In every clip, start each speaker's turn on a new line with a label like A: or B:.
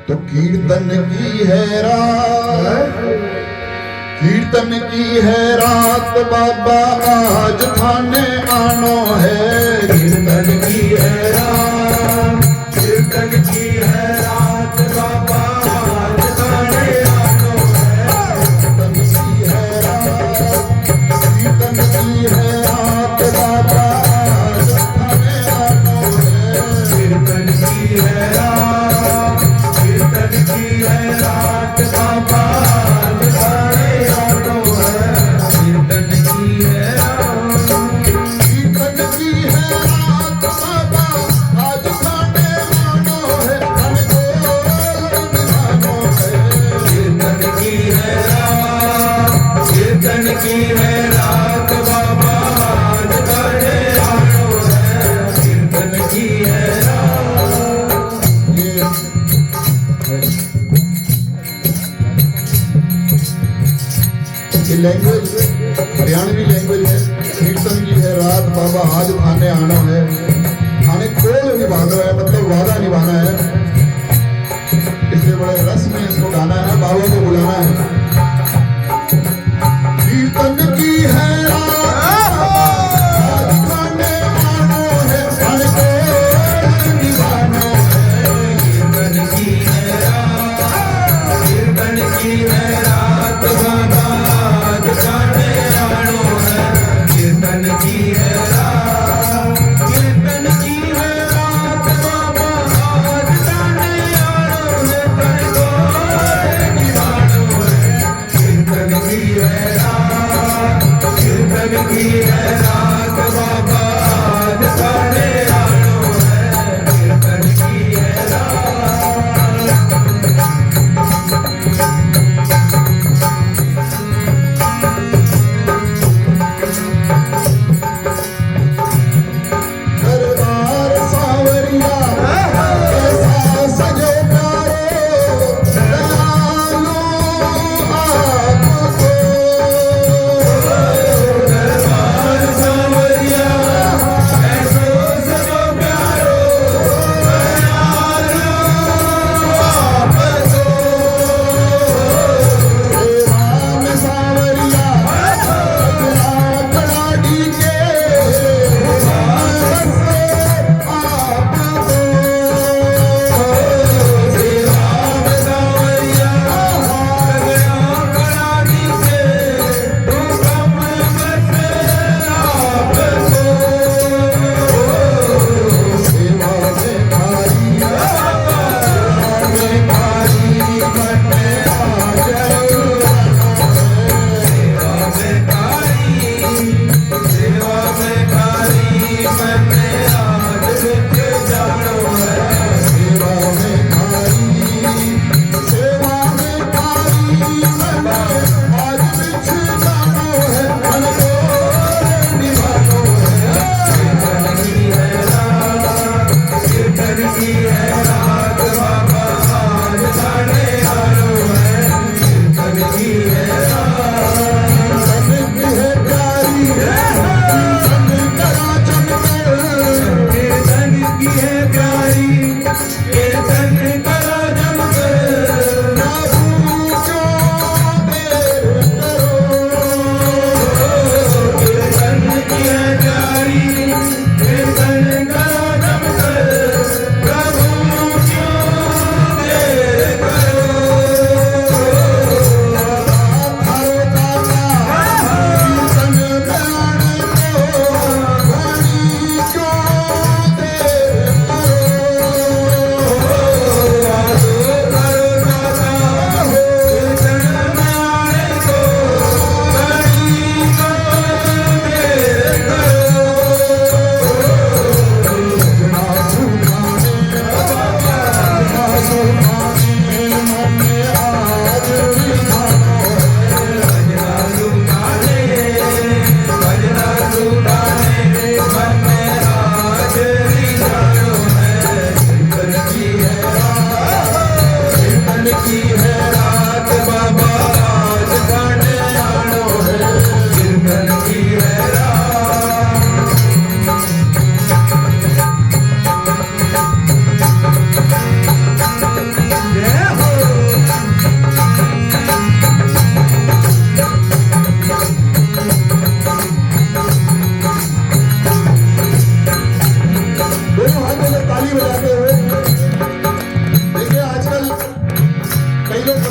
A: तो कीर्तन की है रात, कीर्तन की है रात बाबा आज थाने आनो है।
B: कीर्तन की है रात, कीर्तन की है रात बाबा आज थाने आनो है।
A: कीर्तन की है रात, कीर्तन की है रात बाबा आज थाने आनो है।
B: कीर्तन की है रात, कीर्तन की है रात बाबा आज थाने आनो है। कीर्तन की है रात,
A: कीर्तन की है रात बाबा आज थाने आनो है। हमको निभानो है।
B: कीर्तन की है रात, कीर्तन की है रात बाबा आज थाने आनो है। कीर्तन की है रात।
A: ये लैंग्वेज हरियाणवी लैंग्वेज है। कीर्तन की है रात बाबा आज थाने आना है। थाने कोल निभाना है, मतलब वादा निभाना है। इसलिए बड़े रस में इसको गाना है, बाबा को बुलाना है। कीर्तन की है रात आज थाने आना है। थाने कोल निभाना है।
B: कीर्तन की है रात, कीर्तन की है रात बाबा आज थाने आनो है। कीर्तन की है रात, कीर्तन की है रात बाबा आज थाने आनो है। तन को निभानो है। कीर्तन की है रात, कीर्तन की है रात बाबा आज थाने आनो है। कीर्तन की है रात।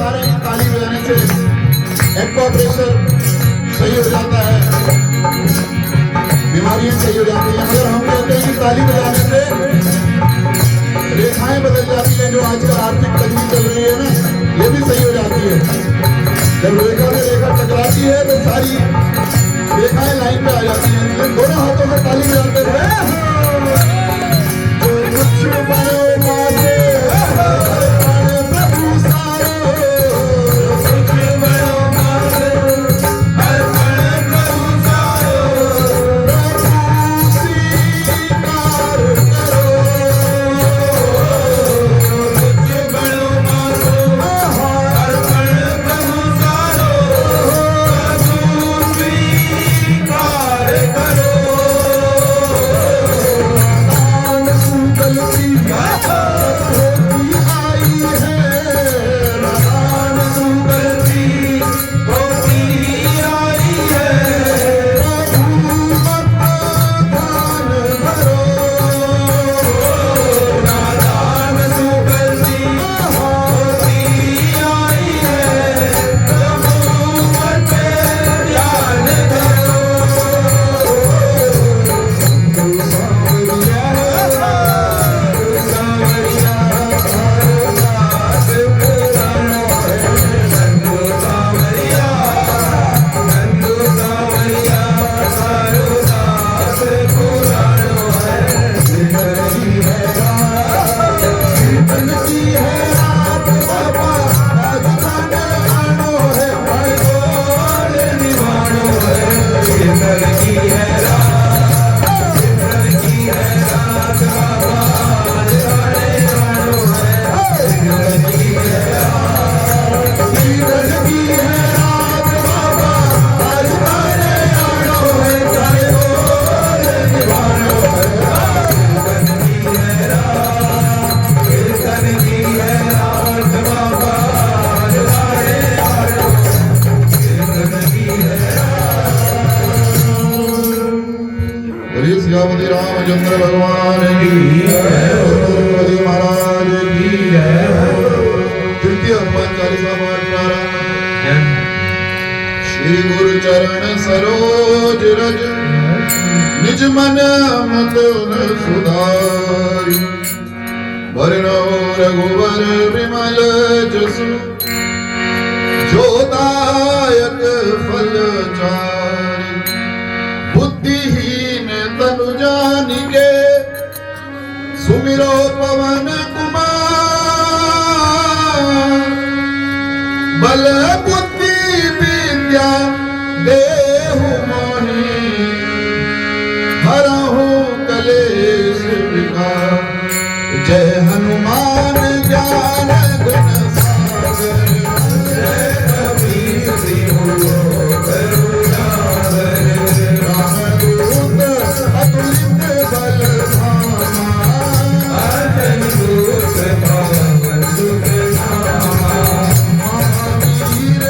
A: सारे ही ताली बजाने से एक्वा प्रेशर सही हो जाता है, बीमारियां सही हो जाती हैं। मगर हम कहते हैं कि ताली बजाने से रेखाएं बदल जाती हैं, जो आजकल आर्थिक तंगी चल रही है ना, ये भी सही हो जाती है। जब रेखा से रेखा टकराती है तो सारी रेखाएं लाइन पे आ जाती हैं। इसलिए दोनों हाथों में ताली बजाते रहे। कुछ बनो मासे, प्रभु सारो,
B: कुछ बनो मासे, अर्पण प्रभु सारो,
A: प्रभु स्वीकार करो।
B: कुछ बनो मासे, अर्पण प्रभु सारो, प्रभु स्वीकार करो।
A: दान सुगलती होती आई है,
B: दान सुगलती होती आई है,
A: प्रभु मत दान करो।
B: दान सुगलती होती आई है, प्रभु मत ध्यान करो। सावरिया दास पुराणो है, नंदू सावरिया, नंदू सावरिया सारो दास पुराणो है। जिंदगी है
A: कीर्तन की है रात बाबा, आज खाने आनो है।
B: गोल निभानो है। जिंदगी है रात, जिंदगी है रात बाबा, आज खाने आनो है। जिंदगी है
A: कीर्तन की है रात बाबा, आज खाने आनो है। चाहे
B: गोल निभानो है। जिंदगी है रात, कीर्तन की है रात बाबा, आज खाने आनो है। जिंदगी है
A: बोलिए सियापति रामचंद्र भगवान की जय, गुरुपति महाराज की जय। तृतीय हनुमान चालीसा पाठ प्रारंभ। श्री गुरु चरण सरोज रज, निज मन मत न सुधारी। वरनो रघुवर विमल जसु, जो दायक फल चारि। बुद्धिहीन तनु जानिके, सुमिरो पवन कुमार। बल बुद्धि विद्या देहु मोहि, हरहु कलेश विकार। जय हनुमान ज्ञान गुण सागर,
B: जय कबीर सिंह करुणागर,
A: रामदूत अतुलित बल धामा।
B: अर्जन दूत पवन सुत नामा।
A: महावीर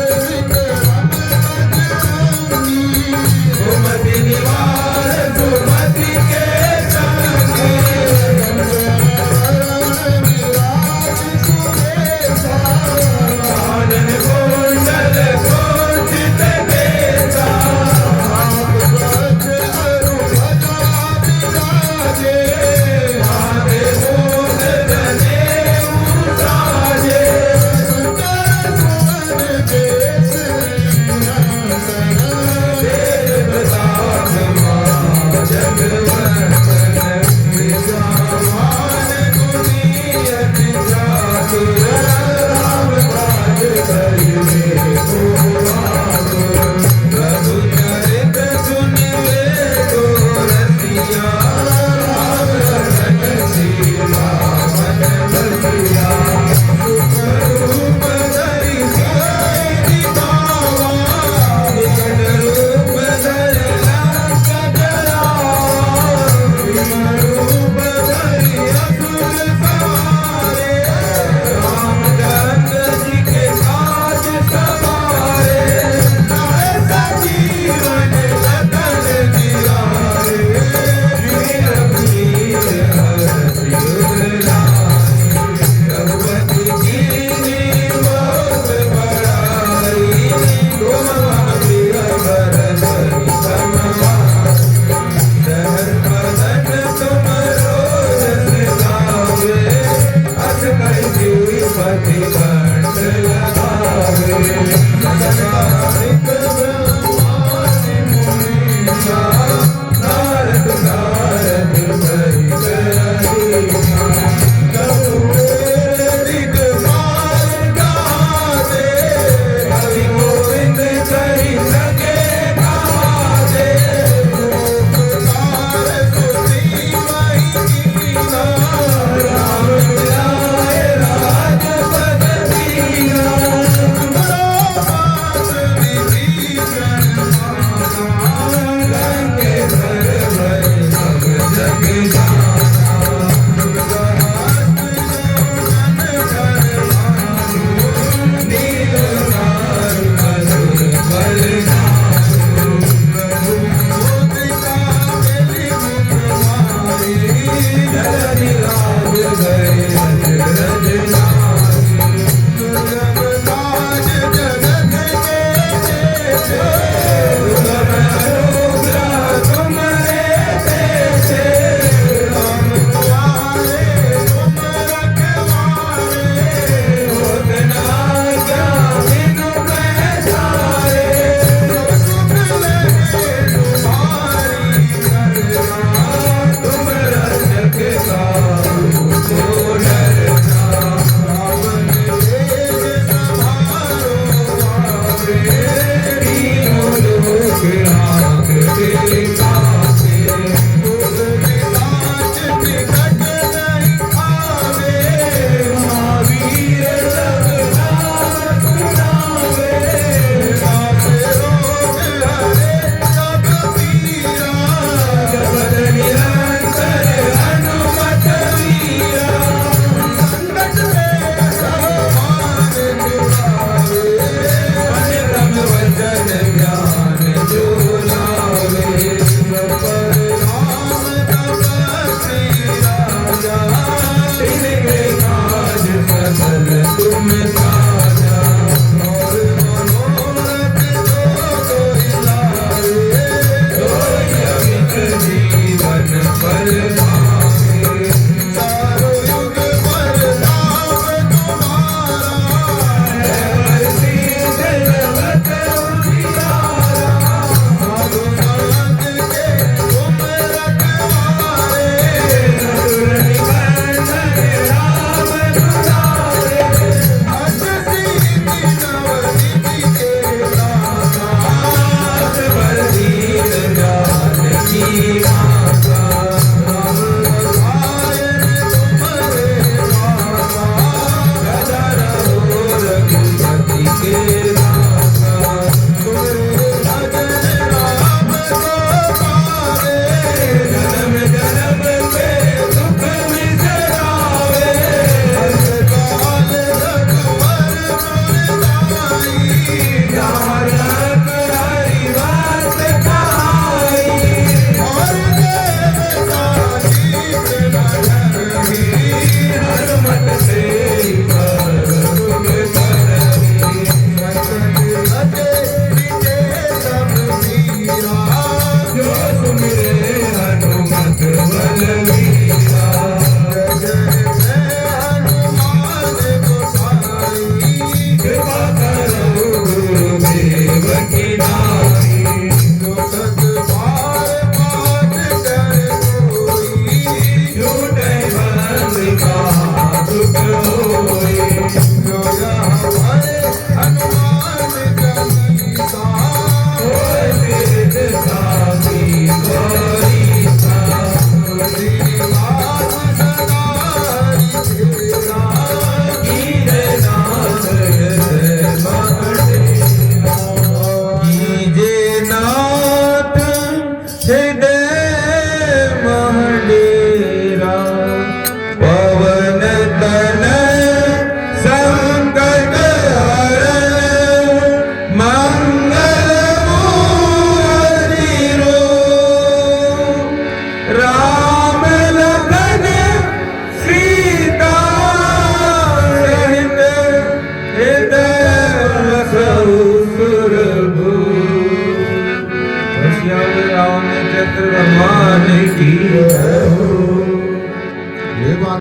B: चक्रवान की जय हो।